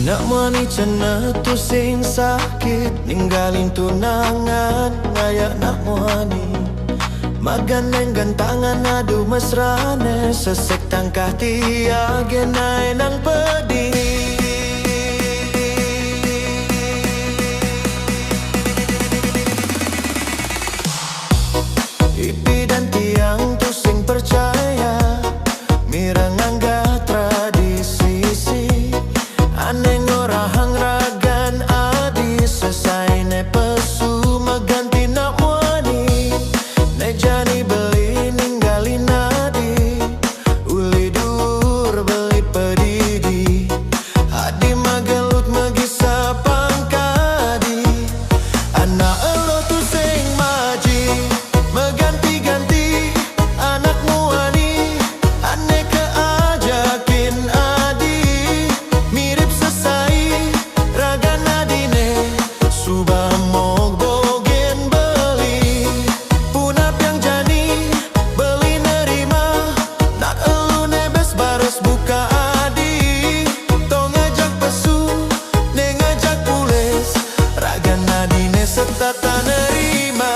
Nak mani cana tu sing sakit, ninggalin tunangan ngayak nak mani. Maganeng gantangan adu mesrane, sesek tangkah tia genai nang pedih. Ipi dan tiang tu sing percaya, mirang angga tradisi si. Aneng ora hang ragan adi, selesai ne pesu maganti nak muani. Ne jani beli ninggali nadi, uli dur beli pedidi. Adi magelut magisa pangkadi, anak elo tu sing maji meganti-ganti anak muani. Ane keajakin adi, mirip sesai raga nadine. Subah mog bogen beli, punap yang jani beli nerima. Nak elu nebes baros buka adi, tong ngajak pesu ne ngajak pules, raga nadine setata nerima.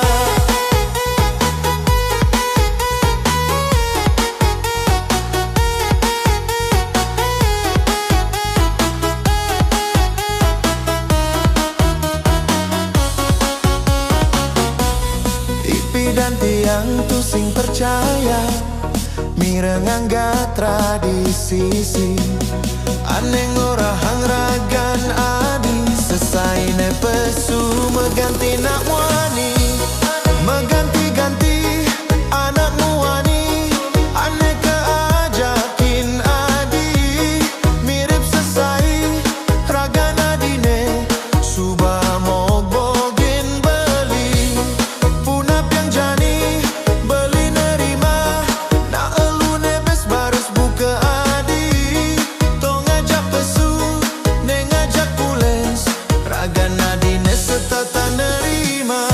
Ipi dan tiang tu sing percaya, mireng angga tradisi si. Aneng ora hang ragan adi, selesai ne pesu meganti nak muani. Meganti-ganti anak muani, ane keajakin adi, mirip sesai raga nadine. Subah mog bogen beli, punap yang jani beli nerima. Nak elu nebes baros buka adi, tong ngajak pesu ne ngajak pules, raga nadine setata nerima.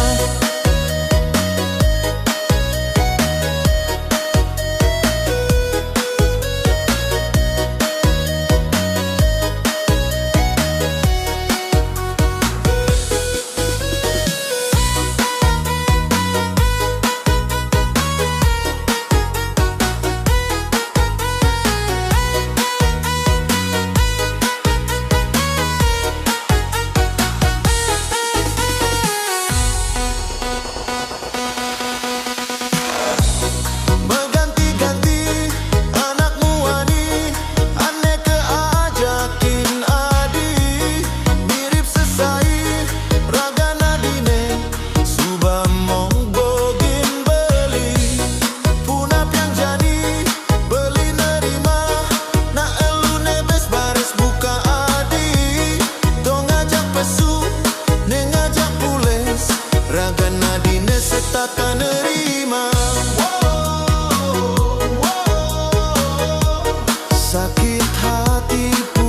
Meganti-ganti anak muani, ane keajakin adi, mirip sesai raga nadine. Subah mong bogen beli, punap yang jadi beli nerima. Nak elu nebes baris buka adi, tong ngajak pesu ne ngajak pules, raga nadine setata nerima. Sakit hatiku